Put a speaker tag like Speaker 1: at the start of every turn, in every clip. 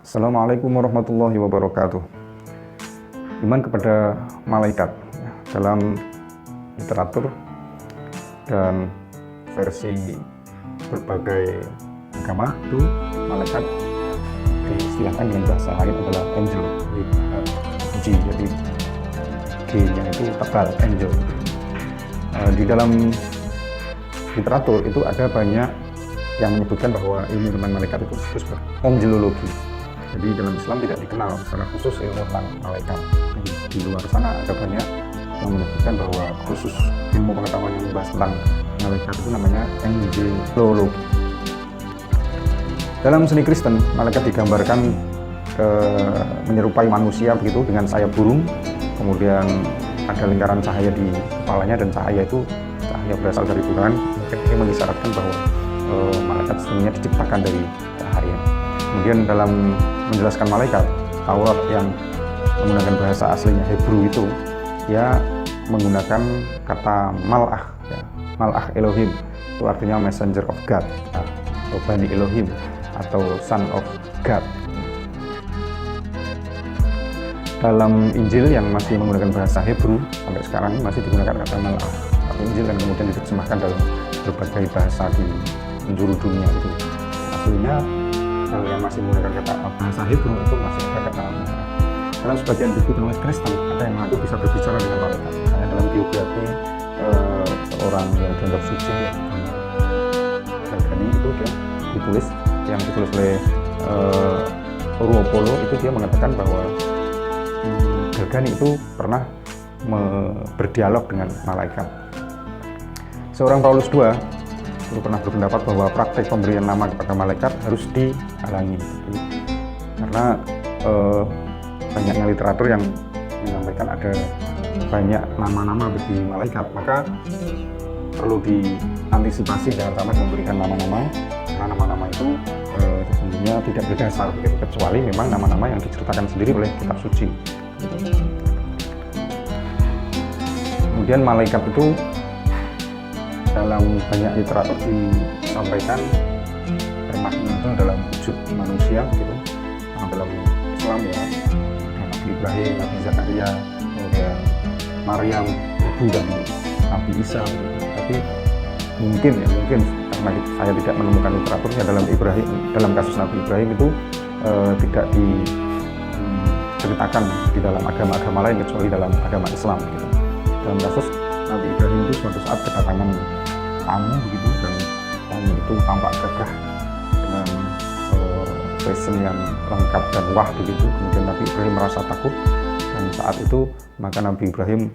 Speaker 1: Assalamualaikum warahmatullahi wabarakatuh. Iman kepada malaikat dalam literatur dan versi berbagai agama itu malaikat diistilahkan dengan bahasa lain adalah angel, G, jadi G-nya itu tebal, angel. Di dalam literatur itu ada banyak yang menyebutkan bahwa ilmu tentang malaikat itu disebut sebagai angelologi. Jadi dalam Islam tidak dikenal secara khusus ilmu tentang malaikat. Di luar sana ada banyak yang menyebutkan bahwa khusus ilmu pengetahuan yang membahas tentang malaikat itu namanya angelologi. Dalam seni Kristen, malaikat digambarkan menyerupai manusia begitu dengan sayap burung, kemudian ada lingkaran cahaya di kepalanya dan cahaya itu cahaya berasal dari Tuhan. Ini mengisyaratkan bahwa malaikat sebenarnya diciptakan dari cahaya. Kemudian dalam menjelaskan malaikat, Taurat yang menggunakan bahasa aslinya Hebrew itu ya menggunakan kata mal'ah, ya. Mal'ah Elohim itu artinya messenger of God, atau Bani Elohim atau son of God. Dalam Injil yang masih menggunakan bahasa Hebrew sampai sekarang masih digunakan kata mal'ah atau Injil, dan kemudian diterjemahkan dalam berbagai bahasa di penjuru dunia itu. Aslinya yang masih menggunakan kata bahasa Hebrew itu masih ada kata malaikat. Dalam sebagian buku penulis Kristen ada yang mengaku bisa berbicara dengan malaikat. Misalnya dalam biografi seorang yang dianggap suci, Galgani itu dia ditulis oleh Ruopolo, itu dia mengatakan bahwa Galgani itu pernah berdialog dengan malaikat. Seorang Paulus II itu pernah berpendapat bahwa praktek pemberian nama kepada malaikat harus dihalangi, karena banyaknya literatur yang menyampaikan ada banyak nama-nama bagi malaikat, maka perlu diantisipasi jangan sampai memberikan nama-nama, karena nama-nama itu sesungguhnya tidak berdasar, kecuali memang nama-nama yang diceritakan sendiri oleh kitab suci. Kemudian malaikat itu dalam banyak literatur disampaikan bermakna dalam wujud manusia gitu. Nah, dalam Islam ya Nabi Ibrahim, Nabi Zakaria, kemudian Maryam, ibu dan Nabi Isa gitu. Tapi mungkin karena saya tidak menemukan literaturnya dalam kasus Nabi Ibrahim itu tidak diceritakan di dalam agama-agama lain kecuali dalam agama Islam gitu. Dalam kasus Nabi Ibrahim itu suatu saat kedatangan tamu begitu, dan tamu itu tampak gagah dengan fashion yang lengkap dan wah begitu. Kemudian Nabi Ibrahim merasa takut, dan saat itu maka Nabi Ibrahim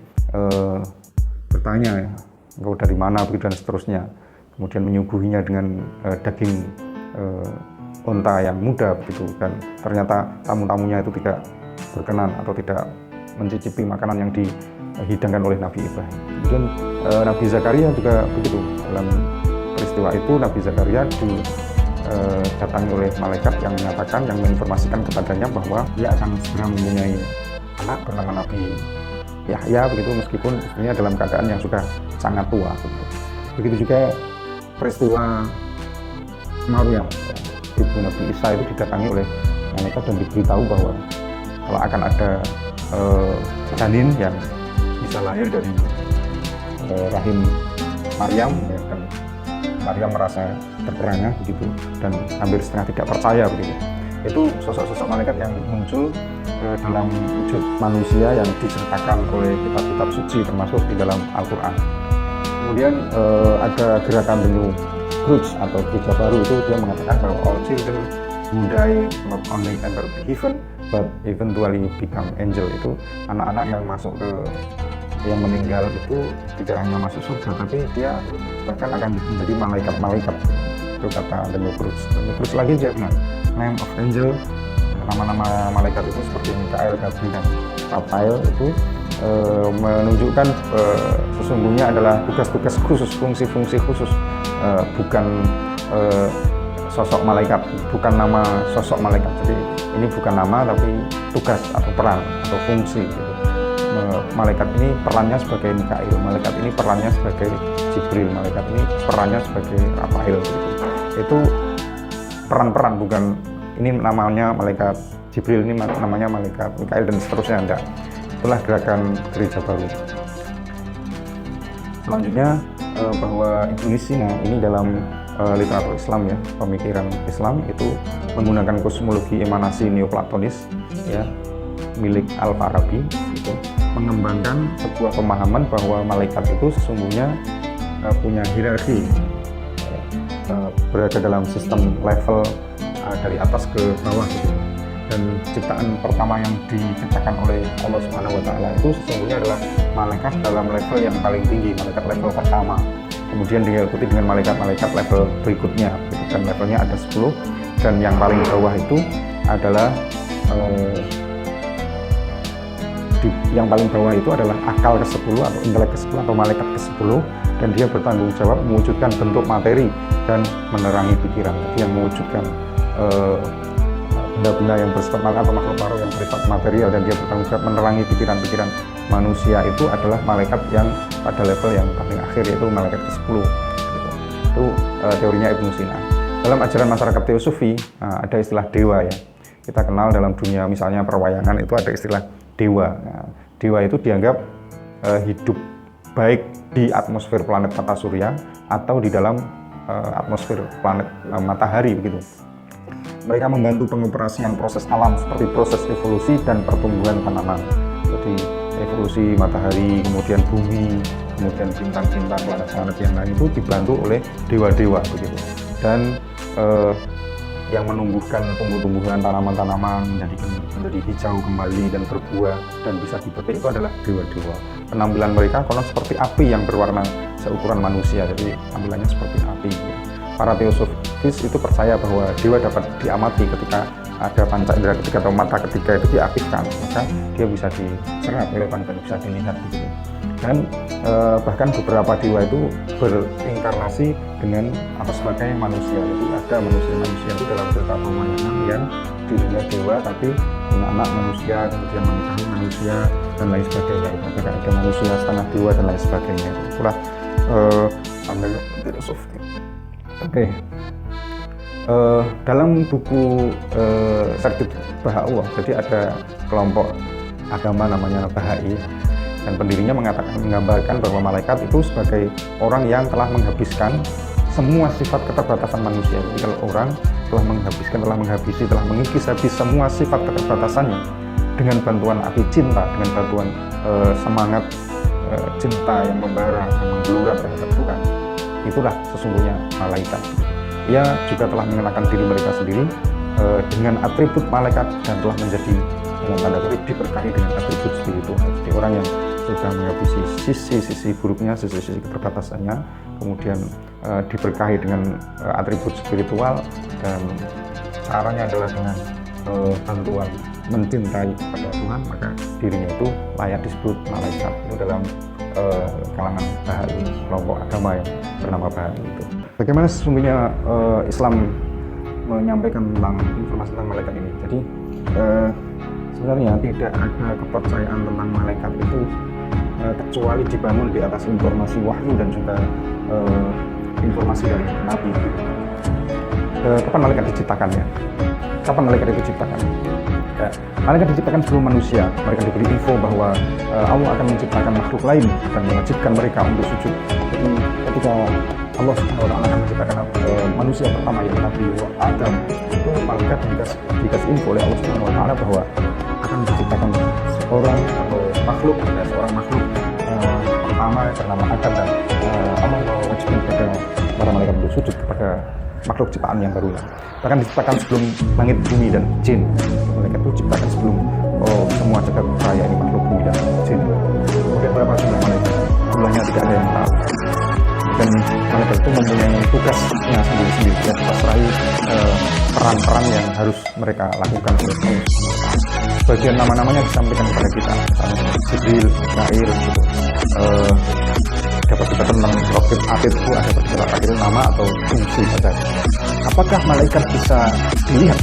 Speaker 1: bertanya, engkau dari mana begitu dan seterusnya. Kemudian menyuguhinya dengan daging onta yang muda begitu, dan ternyata tamu-tamunya itu tidak berkenan atau tidak mencicipi makanan yang dihidangkan oleh Nabi Ibrahim. Kemudian Nabi Zakaria juga begitu. Dalam peristiwa itu Nabi Zakaria didatangi oleh malaikat yang menyatakan, yang menginformasikan kepadanya bahwa dia akan segera mempunyai anak bernama Nabi Yahya begitu, meskipun istrinya dalam keadaan yang sudah sangat tua begitu. Begitu juga peristiwa Maryam, ibu Nabi Isa itu didatangi oleh malaikat dan diberitahu bahwa kalau akan ada janin yang bisa lahir dari rahim Maryam, ya, dan Maryam merasa terperangah begitu dan hampir setengah tidak percaya begitu. Itu sosok-sosok malaikat yang muncul dalam wujud manusia yang diceritakan oleh kitab-kitab suci termasuk di dalam Al-Quran. Kemudian ada gerakan The New Crusade atau gereja baru, itu dia mengatakan bahwa all children who die not only enter heaven but eventually become angel. Itu anak-anak yang meninggal itu tidak hanya masuk surga, tapi dia bahkan akan menjadi malaikat-malaikat. Itu kata The New Crusade. Terus lagi dia bilang name of angel, nama-nama malaikat itu seperti Mikael, Gabriel, dan Raphael itu menunjukkan sesungguhnya adalah tugas-tugas khusus, fungsi-fungsi khusus, bukan sosok malaikat, bukan nama sosok malaikat. Jadi ini bukan nama tapi tugas atau peran atau fungsi gitu. Malaikat ini perannya sebagai Mikael, malaikat ini perannya sebagai Jibril, malaikat ini perannya sebagai Raphael gitu. Itu peran-peran, bukan ini namanya malaikat Jibril, ini namanya malaikat Mikail dan seterusnya. Enggak. Itulah gerakan gereja baru. Selanjutnya bahwa Ibnu Sina ini dalam literatur Islam ya, pemikiran Islam itu menggunakan kosmologi emanasi neoplatonis ya, milik Al-Farabi, itu mengembangkan sebuah pemahaman bahwa malaikat itu sesungguhnya punya hierarki, berada dalam sistem level dari atas ke bawah gitu. Dan ciptaan pertama yang diciptakan oleh Allah Subhanahu wa taala itu sesungguhnya adalah malaikat dalam level yang paling tinggi, malaikat level pertama. Kemudian diikuti dengan malaikat-malaikat level berikutnya gitu. Dan levelnya ada 10, dan yang paling bawah itu adalah yang paling bawah itu adalah akal ke-10 atau intelek ke-10 atau malaikat ke-10, dan dia bertanggung jawab mewujudkan bentuk materi dan menerangi pikiran. Jadi yang mewujudkan benda-benda yang bersifat atau makhluk baru yang bersifat material, dan dia bertanggung jawab menerangi pikiran-pikiran manusia itu adalah malaikat yang pada level yang paling akhir, yaitu malaikat ke-10 gitu. Itu teorinya Ibnu Sina. Dalam ajaran masyarakat teosofi ada istilah dewa ya. Kita kenal dalam dunia misalnya perwayangan itu ada istilah dewa. Nah, dewa itu dianggap hidup baik di atmosfer planet tata surya atau di dalam atmosfer planet matahari begitu. Mereka membantu pengoperasian proses alam seperti proses evolusi dan pertumbuhan tanaman. Jadi evolusi matahari, kemudian bumi, kemudian bintang-bintang, planet-planet yang lain itu dibantu oleh dewa-dewa begitu. Dan yang menumbuhkan tumbuh-tumbuhan, tanaman-tanaman menjadi hijau kembali dan berbuah dan bisa dipetik itu adalah dewa-dewa. Penampilan mereka konon seperti api yang berwarna seukuran manusia, jadi tampilannya seperti api. Para teosofis itu percaya bahwa dewa dapat diamati ketika ada panca indera ketiga atau mata ketiga itu diaktifkan, maka dia bisa diserap oleh panca, bisa dilihat begitu. Dan bahkan beberapa dewa itu berinkarnasi dengan atau sebagai manusia. Jadi ada manusia-manusia itu dalam cerita permainan yang dirinya dewa tapi punya anak manusia, kemudian menikahi manusia dan lain sebagainya. Bahkan ada manusia setengah dewa dan lain sebagainya. Itulah pandangan filosofi. Oke. Dalam buku Syarikh Baha'u'llah, jadi ada kelompok agama namanya Bahai, dan pendirinya menggambarkan bahwa malaikat itu sebagai orang yang telah menghabiskan semua sifat keterbatasan manusia. Jadi kalau orang telah menghabisi, telah mengikis habis semua sifat keterbatasannya dengan bantuan api cinta, dengan bantuan semangat cinta yang membara, yang menggelora terhadap Tuhan, itulah sesungguhnya malaikat. Ia juga telah mengenakan diri mereka sendiri dengan atribut malaikat dan telah menjadi dalam tanda kutip diberkahi dengan atribut spiritual. Jadi orang yang sudah menghabisi sisi buruknya, sisi keterbatasannya, kemudian diberkahi dengan atribut spiritual, dan caranya adalah dengan bantuan mencintai kepada Tuhan, maka dirinya itu layak disebut malaikat. Itu dalam kalangan Bahai, kelompok agama yang bernama Bahai itu. Bagaimana sesungguhnya Islam menyampaikan tentang informasi tentang malaikat ini? Jadi sebenarnya tidak ada kepercayaan tentang malaikat itu kecuali dibangun di atas informasi wahyu dan juga informasi dari Nabi. Kapan malaikat diciptakan ya? Kapan malaikat itu diciptakan? Ya, malaikat diciptakan sebelum manusia. Mereka diberi info bahwa Allah akan menciptakan makhluk lain dan mewajibkan mereka untuk sujud. Jadi ketika Allah Subhanahu wa taala akan menciptakan manusia pertama yaitu Nabi Adam, itu malaikat dikasih info oleh Allah Subhanahu wa taala bahwa akan diciptakan seorang atau makhluk, ada seorang makhluk pertama bernama Adam, dan Allah mewajibkan kepada para malaikat untuk sujud kepada makhluk ciptaan yang baru. Bahkan diciptakan sebelum langit, bumi, dan jin. Malaikat itu diciptakan sebelum semua jagat raya ini, makhluk bumi dan jin. Kemudian berapa jumlah malaikat? Jumlahnya tidak ada yang tahu. Dan malaikat itu mempunyai tugasnya sendiri-sendiri, dan dipasrahi peran-peran yang harus mereka lakukan oleh Allah. Sebagian nama-namanya disampaikan kepada kita, misalnya Jibril, Mikail, gitu. Dapat kita tentang Rokib, Atid itu ada beberapa itu nama atau fungsi saja. Apakah malaikat bisa dilihat?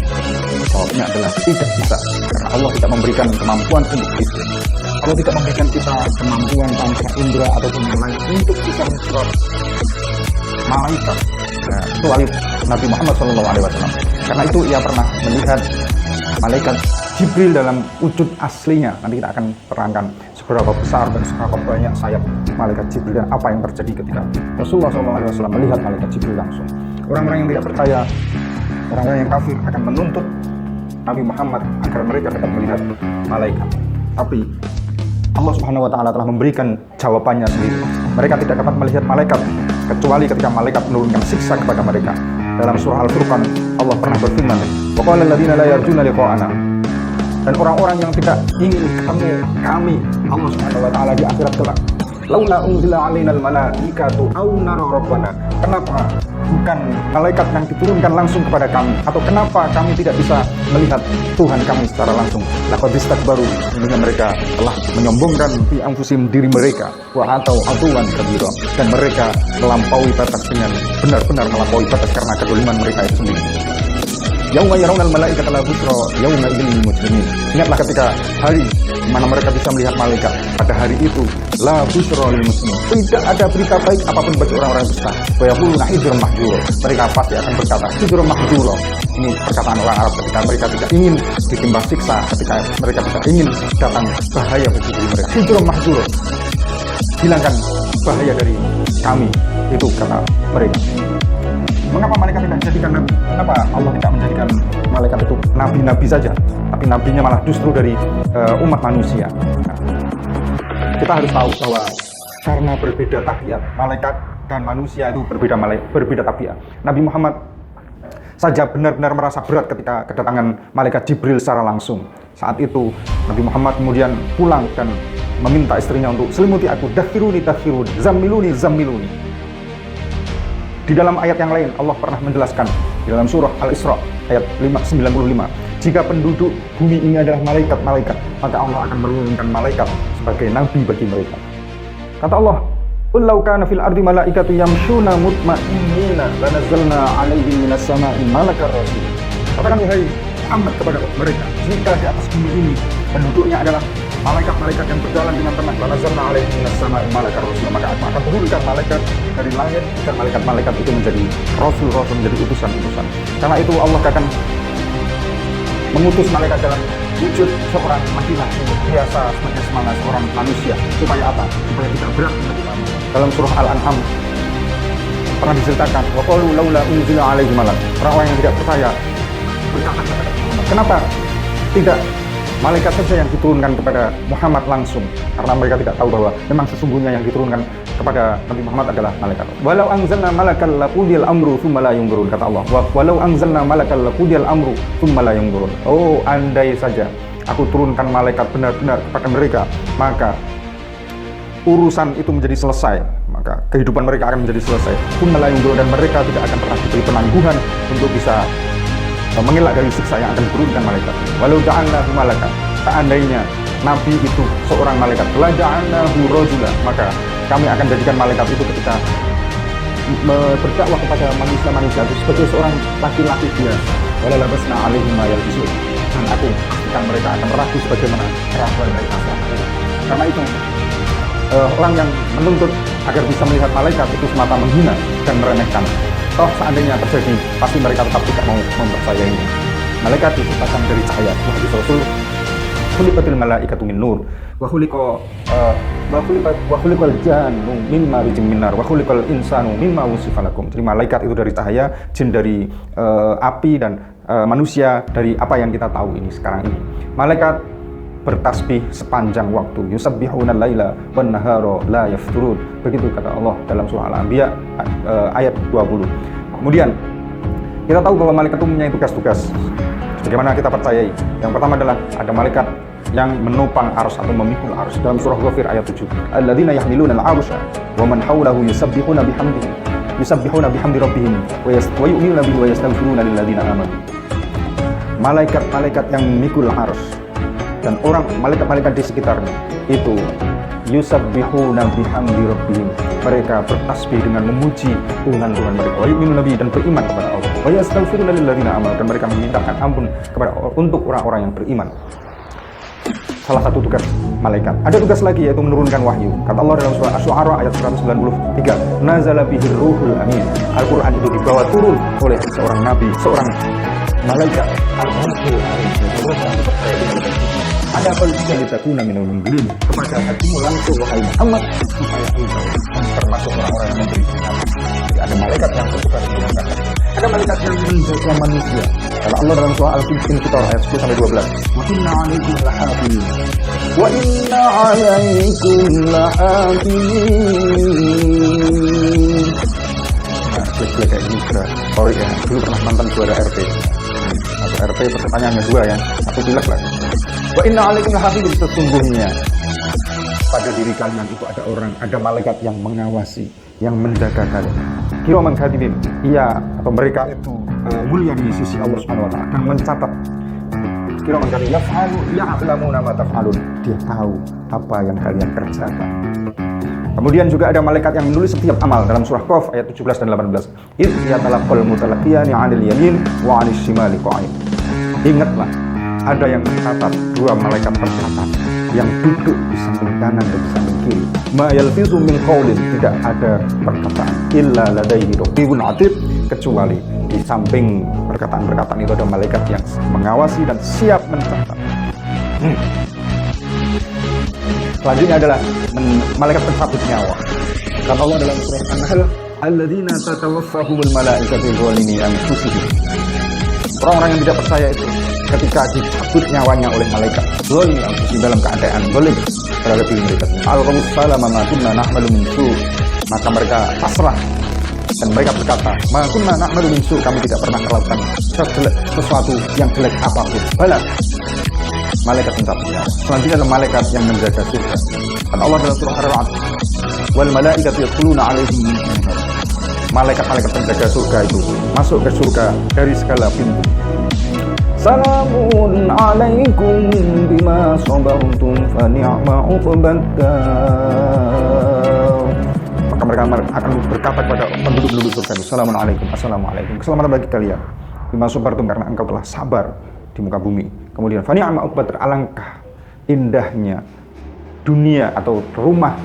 Speaker 1: Jawabnya adalah tidak bisa, karena Allah tidak memberikan kemampuan untuk itu. Allah tidak memberikan kita kemampuan tanpa indera ataupun yang lain untuk bisa mensurat malaikat kecuali Nabi Muhammad SAW. Karena itu ia pernah melihat malaikat Jibril dalam wujud aslinya. Nanti kita akan terangkan seberapa besar dan seberapa banyak sayap malaikat Jibril dan apa yang terjadi ketika Rasulullah SAW melihat malaikat Jibril langsung. Orang-orang yang tidak percaya, orang-orang yang kafir akan menuntut Nabi Muhammad agar mereka dapat melihat malaikat. Tapi Allah Subhanahu wa Ta'ala telah memberikan jawabannya sendiri. Mereka tidak dapat melihat malaikat kecuali ketika malaikat menurunkan siksa kepada mereka. Dalam surah Al-Furqan, Allah pernah berfirman, "Wa qala alladziina laa yarjuuna liqaa'ana." Dan orang-orang yang tidak ingin ketemu kami, Allah Subhanahu wa Ta'ala di akhirat kelak, "Laula unzila 'alainal malaikatu aw nara rabbana." Kenapa bukan malaikat yang diturunkan langsung kepada kami, atau kenapa kami tidak bisa melihat Tuhan kami secara langsung? Laqad istakbaru, sehingga mereka telah menyombongkan fi anfusihim diri mereka, wa atau atuwan kabira, dan mereka melampaui batas dengan benar-benar melampaui batas karena kedoliman mereka itu sendiri. Yauma yarawnal malaikata la busra yauma idzin lil mujrimin. Ingatlah ketika hari di mana mereka bisa melihat malaikat. Pada hari itu la busra lil muslimin. Tidak ada berita baik apapun bagi orang-orang dusta. Wa yaquluna hijrun mahjura. Mereka pasti akan berkata hijrun mahjura. Ini perkataan orang Arab ketika mereka tidak ingin ditimpa siksa, ketika mereka tidak ingin datang bahaya bagi diri mereka. Hijrun mahjura. Hilangkan bahaya dari kami, itu kata mereka. Mengapa malaikat tidak dijadikan nabi? Kenapa Allah tidak menjadikan malaikat itu nabi-nabi saja, tapi nabinya malah justru dari umat manusia? Nah, kita harus tahu bahwa karena berbeda tabiat, malaikat dan manusia itu berbeda tabiat. Nabi Muhammad saja benar-benar merasa berat ketika kedatangan malaikat Jibril secara langsung. Saat itu Nabi Muhammad kemudian pulang dan meminta istrinya untuk selimuti aku, dakhiruni, zammiluni, zammiluni. Di dalam ayat yang lain Allah pernah menjelaskan di dalam surah Al-Isra ayat 95, jika penduduk bumi ini adalah malaikat-malaikat, maka Allah akan menurunkan malaikat sebagai nabi bagi mereka. Kata Allah, "Qul law kana fil ardi malaikatu yamshuna mutma'innina lanazzalna 'alaihim minas sama'i malakan rasul." Katakan wahai Muhammad kepada mereka, jika di atas bumi ini penduduknya adalah malaikat-malaikat yang berjalan dengan tenang, lanazzalna 'alaihim minas sama'i malakan rasul, maka aku akan turunkan malaikat dari langit dan malaikat-malaikat itu menjadi rasul-rasul, menjadi utusan-utusan. Karena itu Allah akan mengutus malaikat dalam wujud seorang laki-laki biasa sebagai semangat seorang manusia. Supaya apa? Supaya tidak berat bagi kami. Dalam surah Al-An'am pernah diceritakan, wa qalu laula unzila 'alaihi malak. Orang-orang yang tidak percaya berkata kepada Muhammad, kenapa tidak malaikat saja yang diturunkan kepada Muhammad langsung? Karena mereka tidak tahu bahwa memang sesungguhnya yang diturunkan kepada Nabi Muhammad adalah malaikat. Walau anzalna malakal laqudiyal amru tsumma la yunzurun, kata Allah. Walau anzalna malakal laqudiyal amru tsumma la yunzurun. Oh, andai saja aku turunkan malaikat benar-benar kepada mereka, maka urusan itu menjadi selesai, maka kehidupan mereka akan menjadi selesai. Tsumma la yunzurun, dan mereka tidak akan pernah diberi penangguhan untuk bisa mengelak dari siksa yang akan diturunkan malaikat. Walau ja'alnahu malakan, seandainya Nabi itu seorang malaikat, la ja'alnahu rajulan, maka kami akan jadikan malaikat itu ketika berdakwah kepada manusia-manusia itu sebagai seorang laki-laki biasa. Wala labasna 'alaihim ma yalbisun, dan aku pastikan mereka akan ragu sebagaimana keraguan mereka selama ini. Karena itu orang yang menuntut agar bisa melihat malaikat itu semata menghina dan meremehkan. Toh seandainya terjadi, pasti mereka tetap tidak mau mempercayainya. Malaikat diciptakan dari cahaya. Hadis Rasul, khuliqatil malaikatu min nur wa khuliqal jannu mimma rijim minar wa khuliqal insanu mimma wusifa lakum. Jadi malaikat itu dari cahaya, jin dari api, dan manusia dari apa yang kita tahu ini sekarang ini. Malaikat bertasbih sepanjang waktu, yusabbihuna al-laila wan nahara la yafturun. Begitu kata Allah dalam surah Al-Anbiya ayat 20. Kemudian kita tahu bahwa malaikat itu mempunyai tugas-tugas. Bagaimana kita percayai? Yang pertama adalah ada malaikat yang menopang arus atau memikul arus dalam surah Ghafir ayat 7. Alladzina yahmiluna al-arsya wa man hawlahu yusabbihuna bihamdi rabbihim wa yu'minuna bihi wa yastaghfiruna lil ladzina amanu. Malaikat-malaikat yang memikul arus dan orang malaikat-malaikat di sekitarnya itu yusabbihuna bihamdi rabbihim, mereka bertasbih dengan memuji Tuhan mereka, wa yu'minuna bihi, dan beriman kepada Allah, wa yastaghfiruna lil ladzina amanu, dan mereka memintakan ampun kepada untuk orang-orang yang beriman. salah satu tugas malaikat. Ada tugas lagi yaitu menurunkan wahyu. Kata Allah dalam surah Asy-Syu'ara ayat 193, nazala bihir ruhul amin. Al-Qur'an itu dibawa turun oleh seorang nabi, seorang malaikat. Al-Ruhul amin. Ada apa yang ditakuna minal munzirin kepada hatimu langsung wahai Muhammad supaya engkau termasuk orang-orang yang memberi peringatan. Jadi ada malaikat yang bertugas menurunkan. Ada malaikat yang menjaga manusia. Kata Allah dalam surah Al-Infitar ayat 10 sampai 12. Wa inna 'alaikum lahafizin. Wa inna 'alaikum lahafizin. Nah, klik-klik kayak gini sudah sorry ya. Dulu pernah mantan juara RT. Atau RT pesertanya hanya 2 ya. Satu pilek lah. Wa inna 'alaikum lahafizin, sesungguhnya pada diri kalian itu ada orang, ada malaikat yang mengawasi, yang menjaga kalian. Kiraman katibin, ia atau mereka itu mulia di sisi Allah Subhanahu wa taala dan mencatat. Kiraman katibin ya'lamuna ma taf'alun, dia tahu apa yang kalian kerjakan. Kemudian juga ada malaikat yang menulis setiap amal dalam surah Qaf ayat 17 dan 18. Idh yatalaqal mutalaqiyani 'anil yamin wa 'anil shimali qa'id. Ingatlah, ada yang mencatat, 2 malaikat pencatat yang duduk di samping kanan dan di samping kiri. Ma yalfizu min qaulin, tidak ada perkataan illa ladaihi raqibun 'atid, kecuali di samping perkataan-perkataan itu ada malaikat yang mengawasi dan siap mencatat. Selanjutnya adalah malaikat pencabut nyawa. Kata Allah dalam surah An-Nahl, alladzina tatawaffahumul malaikatu zalimi anfusihim. Orang-orang yang tidak percaya itu ketika dicabut nyawanya oleh malaikat zalimi anfusihim, dalam keadaan zalim terhadap diri mereka, al-qamus salama ma kunna na'malu min su', maka mereka pasrah dan mereka berkata, ma kunna na'malu min su', kami tidak pernah melakukan sesuatu yang jelek apapun. Bala, malaikat pencabut nyawa. Selanjutnya adalah malaikat yang menjaga surga. Dan Allah dalam surah Ar-Ra'd, wal malaikatu yadkhuluna 'alaihim min kulli bab. Malaikat-malaikat penjaga surga itu masuk ke surga dari segala pintu. Salamun alaikum bima sabartum fa ni'ma uqbad-dar. Maka mereka akan berkata kepada penduduk-penduduk surga itu, Salamun alaikum, assalamualaikum, keselamatan bagi kalian bima sabartum, karena engkau telah sabar di muka bumi. Kemudian fa ni'ma uqbad-dar, alangkah indahnya dunia atau rumah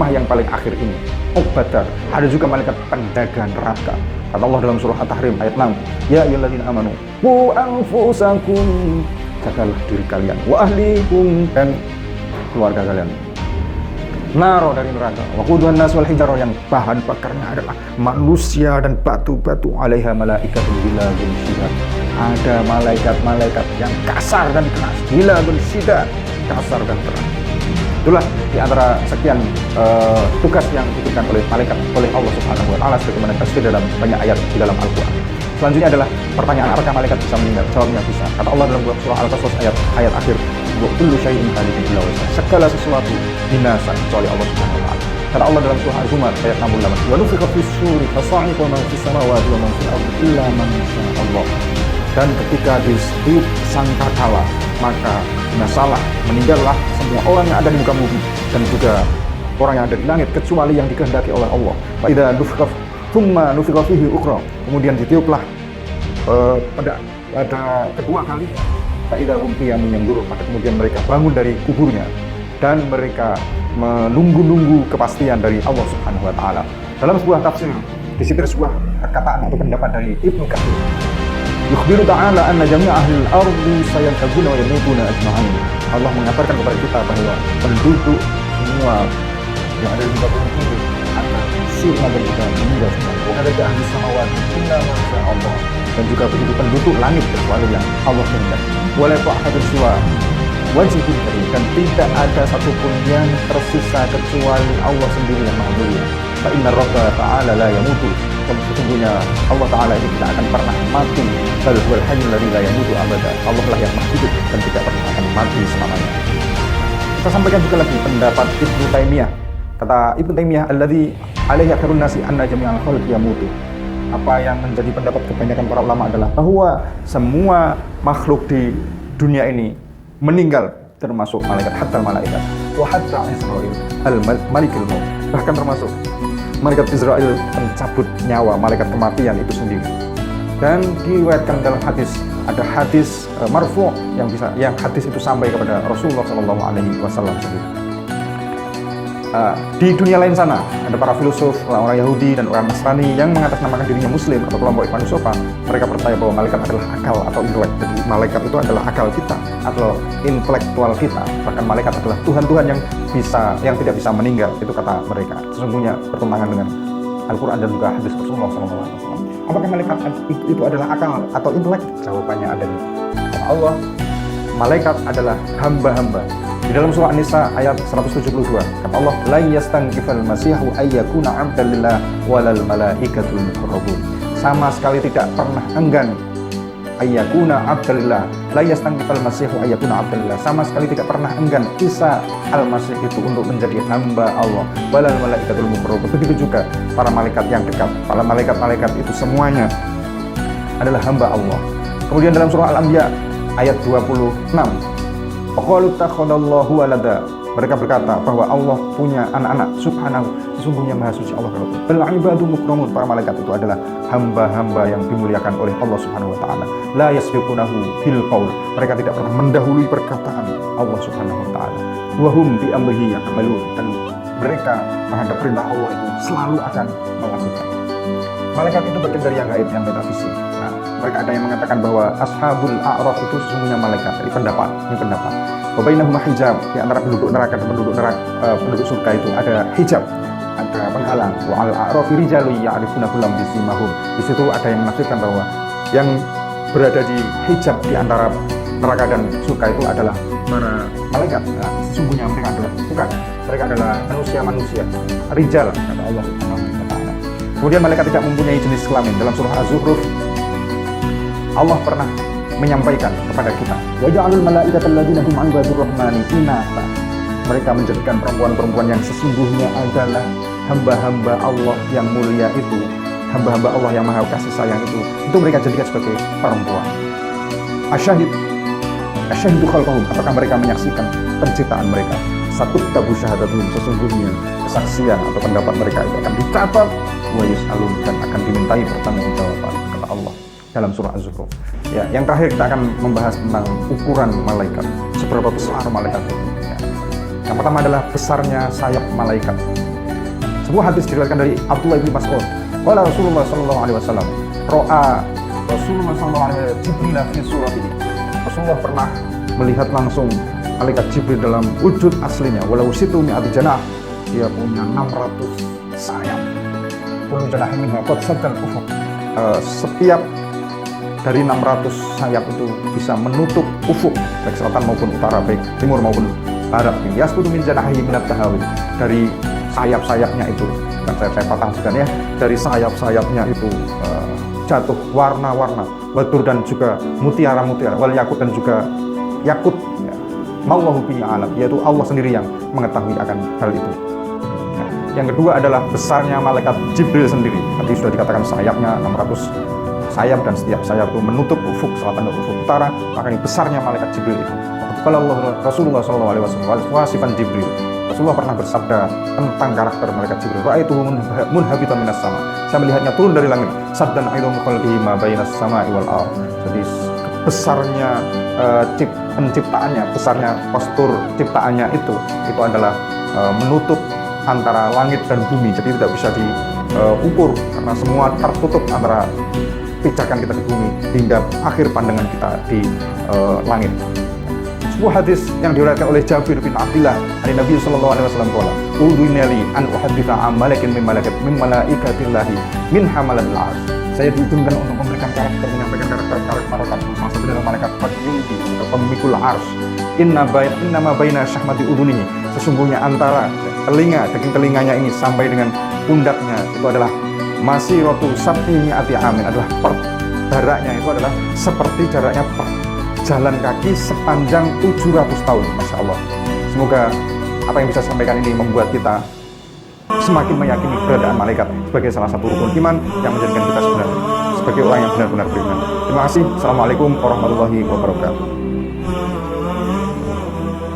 Speaker 1: yang paling akhir ini. Uqbad-dar, ada juga malaikat penjaga neraka. Kata Allah dalam surah At-Tahrim ayat 6, ya ayyuhalladzina amanu qu anfusakum, jagalah diri kalian, wa ahlikum, dan keluarga kalian, naro, dari neraka, wa quduhan nas wal hijarah, yang bahan bakarnya adalah manusia dan batu-batu, alaiha malaikatun ghiladun syidad, ada malaikat-malaikat yang kasar dan keras, ghiladun syidad, kasar dan keras. Itulah di antara sekian tugas yang diberikan oleh malaikat oleh Allah Subhanahu wa taala sebagaimana tersebut dalam banyak ayat di dalam Al-Qur'an. Selanjutnya adalah pertanyaan, apakah malaikat bisa meninggal? Jawabnya bisa. Kata Allah dalam surah Al-Qasas ayat akhir, wa kullu syai'in halikun illa wajhah, segala sesuatu binasa kecuali Allah Subhanahu wa taala. Kata Allah dalam surah Az-Zumar ayat 68, wa nufikha fis-suri fasa'iqa man fis samawati wa man fil ardi illa man syaa Allah. Dan ketika ditiup sangkakala, maka binasalah, meninggallah semua orang yang ada di muka bumi dan juga orang yang ada di langit kecuali yang dikehendaki oleh Allah. Fa idza nufikha thumma nufikha fihi ukhra, kemudian ditiuplah pada kedua kali, fa idza hum qiyamun yanzurun, maka kemudian mereka bangun dari kuburnya dan mereka menunggu-nunggu kepastian dari Allah Subhanahu wa taala. Dalam sebuah tafsir disebut sebuah perkataan atau pendapat dari Ibnu Katsir, yukhbiru ta'ala anna jami'a ahlil ardi sayantabuna wa yamutuna ajma'in. Allah mengabarkan kepada kita bahwa penduduk semua yang ada di muka bumi ini akan sirna dan juga meninggal semua. Bukan ada ahli samawati illa ma syaa Allah, dan juga penduduk langit kecuali yang Allah kehendaki. Wala ta'hadun siwa wajibun karim, dan tidak ada satupun yang tersisa kecuali Allah sendiri yang Maha Mulia. Fa inna Rabba ta'ala la yamutu, sesungguhnya Allah Ta'ala ini tidak akan pernah mati. Bal huwal hayyul ladzi la yamutu abada, Allah lah yang maha hidup dan tidak pernah akan mati selamanya. Kita sampaikan juga lagi pendapat Ibnu Taimiyah. Kata Ibnu Taimiyah, alladzi alaihi aktsarun nasi anna jami'al khalqi yamutu. Apa yang menjadi pendapat kebanyakan para ulama adalah bahwa semua makhluk di dunia ini meninggal, termasuk malaikat, hatta malaikat wa hatta Israil al-malikul maut, bahkan termasuk malaikat Israel pencabut nyawa, malaikat kematian itu sendiri. Dan diriwayatkan dalam hadis, ada hadis marfu yang hadis itu sampai kepada Rasulullah Shallallahu Alaihi Wasallam. Di dunia lain sana ada para filosof, orang Yahudi dan orang Nasrani yang mengatasnamakan dirinya Muslim atau kelompok Ikhwan Shofar. Mereka percaya bahwa malaikat adalah akal atau intelek. Jadi malaikat itu adalah akal kita atau intelektual kita. Bahkan malaikat adalah Tuhan-Tuhan yang tidak bisa meninggal. Itu kata mereka. Sesungguhnya bertentangan dengan Al-Quran dan juga hadis Rasulullah SAW. Apakah malaikat itu adalah akal atau intelek? Jawabannya ada di Allah. Malaikat adalah hamba-hamba. Di dalam surah An-Nisa ayat 172, kata Allah, la yastankifal masihu ayyakuna 'abdan lillah walal malaikatul muqarrabun. Sama sekali tidak pernah enggan ayyakuna 'abdan lillah. La yastankifal masihu ayyakuna 'abdan lillah. Sama sekali tidak pernah enggan Isa al-Masih itu untuk menjadi hamba Allah. Walal malaikatul muqarrabun. Begitu juga para malaikat yang dekat. Para malaikat-malaikat itu semuanya adalah hamba Allah. Kemudian dalam surah Al-Anbiya ayat 26, faqalu takhadallahu walada. Mereka berkata bahwa Allah punya anak-anak. Subhanahu, sesungguhnya maha suci Allah. Bal ibadu mukramun. Para malaikat itu adalah hamba-hamba yang dimuliakan oleh Allah Subhanahu wa taala. La yasbiqunahu bil qaul. Mereka tidak pernah mendahului perkataan Allah Subhanahu wa taala. Wa hum bi amrihi ya'malun. Dan mereka terhadap perintah Allah itu selalu akan melakukan. Malaikat itu bagian dari yang gaib, yang metafisik. Nah, mereka ada yang mengatakan bahwa ashabul a'raf itu sesungguhnya malaikat. Dari pendapat, ini pendapat. Wa bainahuma hijab, di antara penduduk neraka dan penduduk surga itu ada hijab, ada penghalang. Wa al a'rafi rijalun ya'rifuna kullam bisimahum. Di situ ada yang menafsirkan bahwa yang berada di hijab di antara neraka dan surga itu adalah para malaikat. Nah, sesungguhnya mereka adalah bukan. Mereka adalah manusia-manusia. Rijal, kata Allah Subhanahu wa taala. Kemudian malaikat tidak mempunyai jenis kelamin. Dalam surah Az-Zukhruf Allah pernah menyampaikan kepada kita, wa ja'alul malaikata alladziina hum 'ibadur rahmani inatha. Mereka menjadikan perempuan-perempuan yang sesungguhnya adalah hamba-hamba Allah yang mulia itu, hamba-hamba Allah yang maha kasih sayang itu mereka jadikan sebagai perempuan. Asyahidu khalqahum, apakah mereka menyaksikan penciptaan mereka? Satuktabu syahadatuhum, sesungguhnya kesaksian atau pendapat mereka itu akan dicatat, wa yus'alun, dan akan dimintai pertanggungjawaban, kata Allah dalam surah Az-Zukhruf. Ya, yang terakhir kita akan membahas tentang ukuran malaikat, seberapa besar malaikat itu. Ya. Yang pertama adalah besarnya sayap malaikat. Sebuah hadis diriwayatkan dari Abdullah bin Mas'ud. Qala Rasulullah sallallahu alaihi wasallam, ra'a Rasulullah sallallahu alaihi wasallam Jibril fi suratihi. Rasulullah pernah melihat langsung malaikat Jibril dalam wujud aslinya. Walau situ mi'ati janah, dia punya 600 sayap. Kullu janahin minha qad saddal ufuq. Setiap dari 600 sayap itu bisa menutup ufuk, baik selatan maupun utara, baik timur maupun barat. Yasqutu min janahihi minat tahawil. Dari sayap-sayapnya itu, bukan saya patahkan ya, dari sayap-sayapnya itu jatuh warna-warna, batur dan juga mutiara-mutiara, wal yakut dan juga yakut. Ya. Mallahu bihi alam, yaitu Allah sendiri yang mengetahui akan hal itu. Ya. Yang kedua adalah besarnya malaikat Jibril sendiri. Tadi sudah dikatakan sayapnya 600 sayap dan setiap sayap itu menutup ufuk selatan dan ufuk utara. Maka ini besarnya malaikat Jibril itu. Kalau Rasulullah SAW wasifan Jibril, Rasulullah pernah bersabda tentang karakter malaikat Jibril. Ra'aituhu munhabitan minas sama. Saya melihatnya turun dari langit. Saddan aidu khalqihi ma bainas sama'i wal ardh. Jadi besarnya penciptaannya, besarnya postur ciptaannya itu adalah menutup antara langit dan bumi. Jadi tidak bisa diukur karena semua tertutup antara pijakan kita di bumi hingga akhir pandangan kita di langit. Sebuah hadis yang diriwayatkan oleh Jabir bin Abdullah dari Nabi sallallahu alaihi wasallam qala, "Udunali an uhadditha an malakin min malaikatillahi min hamalatil arsy." Saya diizinkan untuk menyampaikan karakter malaikat masa adalah malaikat Qayyubi atau pemikul arsy. Inna ma baina syahmati udunihi. Sesungguhnya antara daging telinganya ini sampai dengan pundaknya itu adalah masiratu sab'ini ati amin, adalah jaraknya itu adalah seperti jaraknya jalan kaki sepanjang 700 tahun. Masya Allah. Semoga apa yang bisa sampaikan ini membuat kita semakin meyakini keberadaan malaikat sebagai salah satu rukun iman yang menjadikan kita sebenarnya sebagai orang yang benar-benar beriman. Terima kasih. Assalamualaikum warahmatullahi wabarakatuh.